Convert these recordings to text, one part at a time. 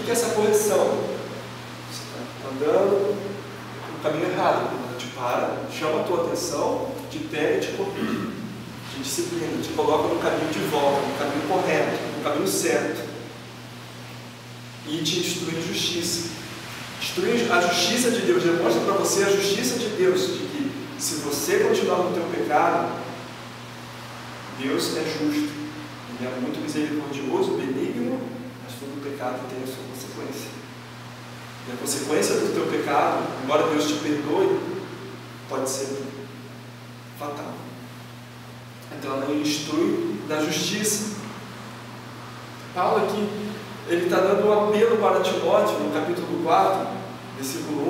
que é essa correção? Você está andando no caminho errado, te para, chama a tua atenção, te pega e te corrige, te disciplina, te coloca no caminho de volta, no caminho correto, no caminho certo, e te instrui em justiça. Instrui a justiça de Deus, demonstra para você a justiça de Deus, de que se você continuar no teu pecado, Deus é justo, Ele é muito misericordioso, benigno, mas todo pecado tem a sua consequência. E a consequência do teu pecado, embora Deus te perdoe, pode ser fatal. Então ele instrui na justiça. Paulo aqui, ele está dando um apelo para Timóteo, no capítulo 4, versículo 1,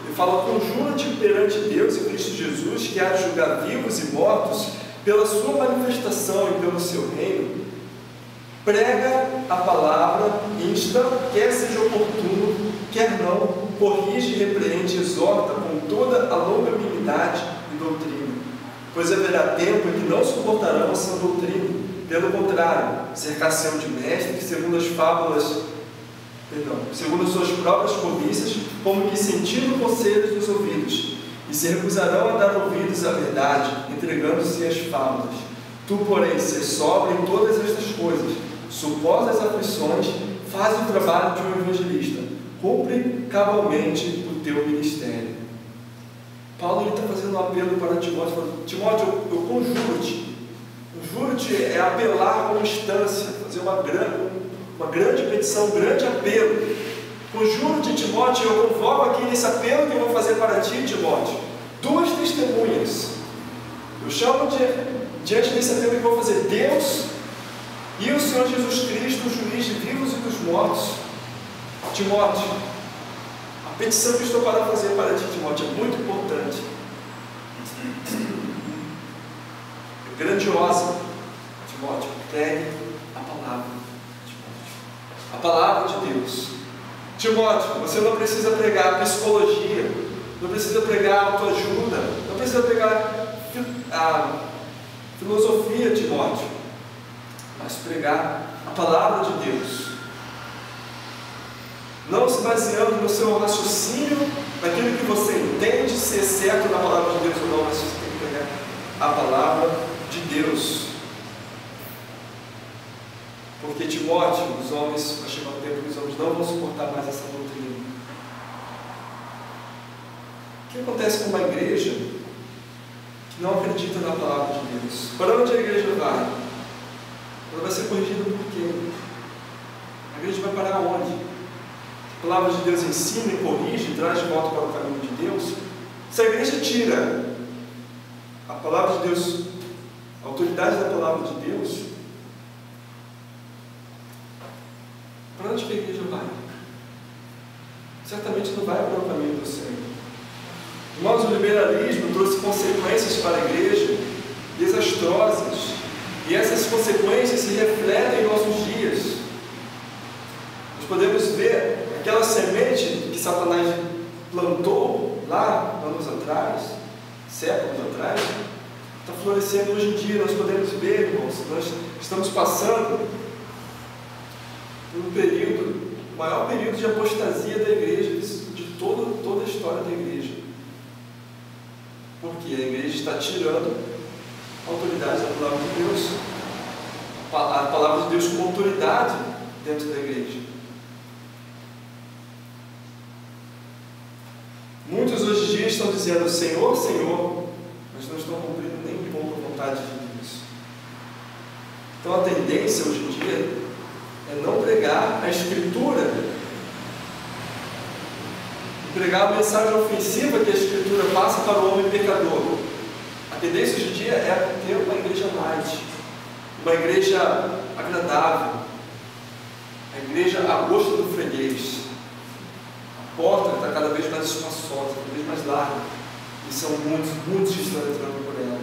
ele fala: conjura-te perante Deus e Cristo Jesus, que há de julgar vivos e mortos, pela sua manifestação e pelo seu reino. Prega a palavra, insta, quer seja oportuno, quer não, corrige, repreende, exorta com toda a longanimidade e doutrina. Pois haverá tempo em que não suportarão a sã doutrina. Pelo contrário, cercar-se-ão de mestres, segundo as suas próprias cobiças, como que sentindo conselhos dos ouvidos, e se recusarão a dar ouvidos à verdade, entregando-se às fábulas. Tu, porém, ser sóbrio em todas estas coisas, suporta as aflições, faz o trabalho de um evangelista, cumpre cabalmente o teu ministério. Paulo está fazendo um apelo para Timóteo, falando: Timóteo, eu conjuro-te. Conjuro-te é apelar com instância, fazer uma grande petição, um grande apelo. Conjuro-te, Timóteo, eu convoco aqui nesse apelo que eu vou fazer para ti, Timóteo, duas testemunhas. Eu chamo diante desse apelo que eu vou fazer Deus e o Senhor Jesus Cristo, o juiz de vivos e dos mortos. Timóteo, a petição que estou para fazer para ti, Timóteo, é muito importante, é grandiosa. Timóteo, pregue a palavra, Timóteo, a palavra de Deus. Timóteo, você não precisa pregar psicologia, não precisa pregar autoajuda, não precisa pregar a filosofia, Timóteo, mas pregar a palavra de Deus, não se baseando no seu raciocínio, naquilo que você entende ser certo na palavra de Deus ou não, mas você tem que pregar a palavra de Deus. Porque Timóteo, os homens, vai chegar um tempo que os homens não vão suportar mais essa doutrina. O que acontece com uma igreja que não acredita na palavra de Deus? Para onde a igreja vai? Ela vai ser corrigida por quem? A igreja vai parar onde? A palavra de Deus ensina e corrige, traz de volta para o caminho de Deus. Se a igreja tira a palavra de Deus, a autoridade da palavra de Deus, para onde que a igreja vai? Certamente não vai para o caminho do Senhor. Irmãos, o liberalismo trouxe consequências para a igreja desastrosas, e essas consequências se refletem em nossos dias. Nós podemos ver aquela semente que Satanás plantou lá anos atrás, séculos atrás, está florescendo hoje em dia. Nós podemos ver, irmãos, nós estamos passando por um período, o maior período de apostasia da igreja, de toda a história da igreja. Porque a igreja está tirando a autoridade da palavra de Deus, a palavra de Deus como autoridade dentro da igreja. Muitos hoje em dia estão dizendo Senhor, Senhor, mas não estão cumprindo nem um pouco a vontade de Deus. Então a tendência hoje em dia é não pregar a Escritura, pregar a mensagem ofensiva que a Escritura passa para o homem pecador. A tendência hoje em dia é ter uma igreja light, uma igreja agradável, a igreja à gosto do freguês. A porta está cada vez mais espaçosa, cada vez mais larga, e são muitos que estão entrando por ela.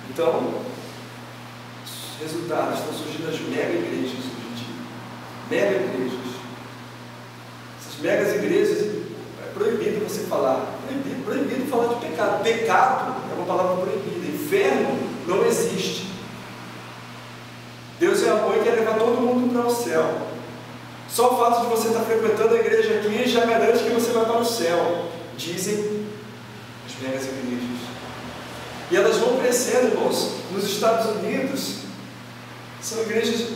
Então, os resultados estão surgindo as mega igrejas hoje em dia. Mega igrejas. Essas megas igrejas, é proibido você falar. Proibido falar de pecado. Pecado é uma palavra proibida. Inferno não existe. Deus é amor e quer levar todo mundo para o céu. Só o fato de você estar frequentando a igreja aqui já garante que você vai para o céu, dizem as megas igrejas. E elas vão crescendo, irmãos. Nos Estados Unidos, são igrejas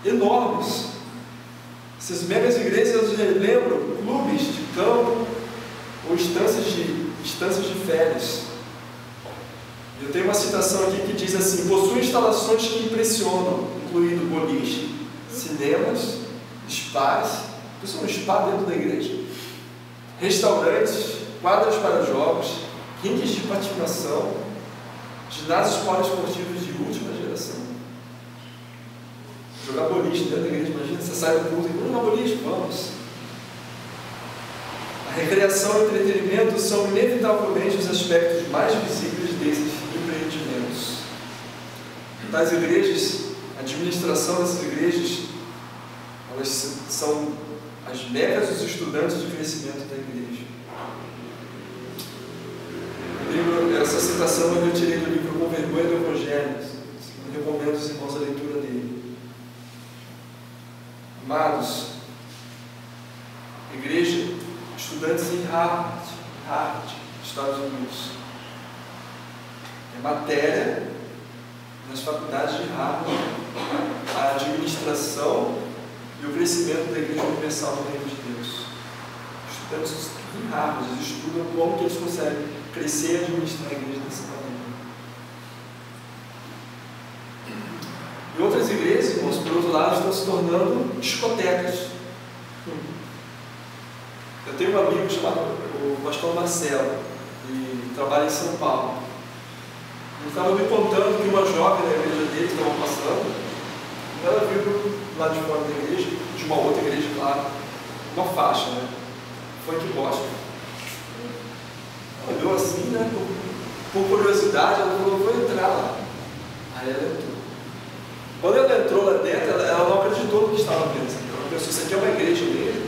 enormes. Essas megas igrejas lembram clubes de campo ou instâncias de férias. Eu tenho uma citação aqui que diz assim: possui instalações que impressionam, incluindo boliche, cinemas, spas, pessoal, um spa dentro da igreja, restaurantes, quadras para jogos, rinques de patinação, ginásios poliesportivos de última geração. Jogar boliche dentro da igreja, imagina, você sai do culto e vamos jogar boliche, vamos. A recreação e o entretenimento são inevitavelmente os aspectos mais visíveis desses empreendimentos. Das igrejas, a administração dessas igrejas, elas são as mecas dos estudantes de crescimento da igreja. Essa citação eu retirei do livro Com Vergonha do Evangelho. Eu recomendo aos irmãos a leitura dele. Amados, igreja, estudantes em Harvard, Estados Unidos. É matéria nas faculdades de Harvard, a administração e o crescimento da Igreja Universal no Reino de Deus. Estudantes em Harvard, eles estudam como que eles conseguem crescer e administrar a igreja dessa maneira. E outras igrejas, irmãos, por outro lado, estão se tornando discotecas. Eu tenho um amigo chamado o pastor Marcelo, que trabalha em São Paulo. Ele estava me contando que uma jovem da igreja dele estava passando, e ela viu lá de fora da igreja, de uma outra igreja, claro, uma faixa, né? Funk gospel. Ela olhou assim, né? Por curiosidade, ela falou: vou entrar lá. Aí ela entrou. Quando ela entrou lá dentro, ela não acreditou no que estava pensando. Ela pensou: isso aqui é uma igreja mesmo?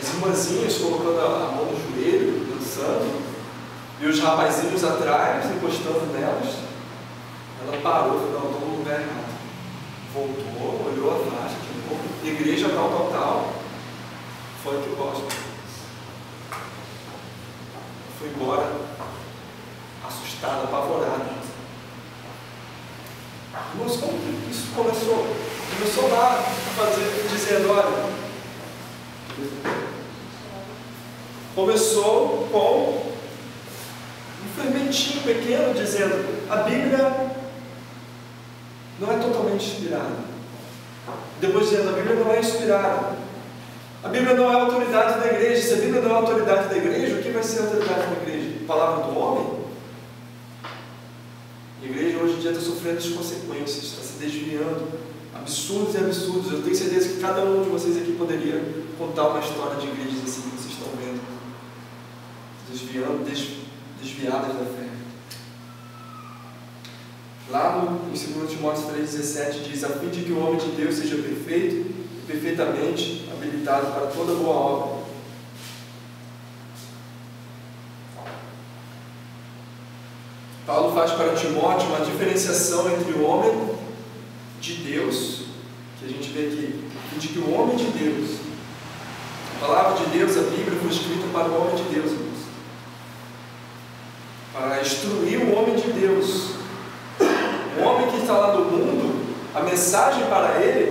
As irmãzinhas colocando a mão no joelho, dançando, e os rapazinhos atrás, encostando nelas. Ela parou e falou: não, estou no lugar errado. Voltou, olhou a faixa, igreja tal. Foi que eu gosto. Foi embora, assustada, apavorada. Mas como que isso começou? Começou lá dizendo: olha, começou com um fermentinho pequeno dizendo: a Bíblia não é totalmente inspirada. Depois dizendo: a Bíblia não é inspirada. A Bíblia não é a autoridade da igreja. Se a Bíblia não é a autoridade da igreja, o que vai ser a autoridade da igreja? A palavra do homem? A igreja hoje em dia está sofrendo as consequências, está se desviando, absurdos e absurdos. Eu tenho certeza que cada um de vocês aqui poderia contar uma história de igrejas assim que vocês estão vendo, desviadas da fé. Lá em 2 Timóteo 3,17 diz: a fim de que o homem de Deus seja perfeito, perfeitamente habilitado para toda boa obra. Paulo faz para Timóteo uma diferenciação entre o homem de Deus, que a gente vê aqui, e de que o homem de Deus, a palavra de Deus, a Bíblia, foi escrita para o homem de Deus, irmãos, para instruir o homem de Deus. O homem que está lá no mundo, a mensagem para ele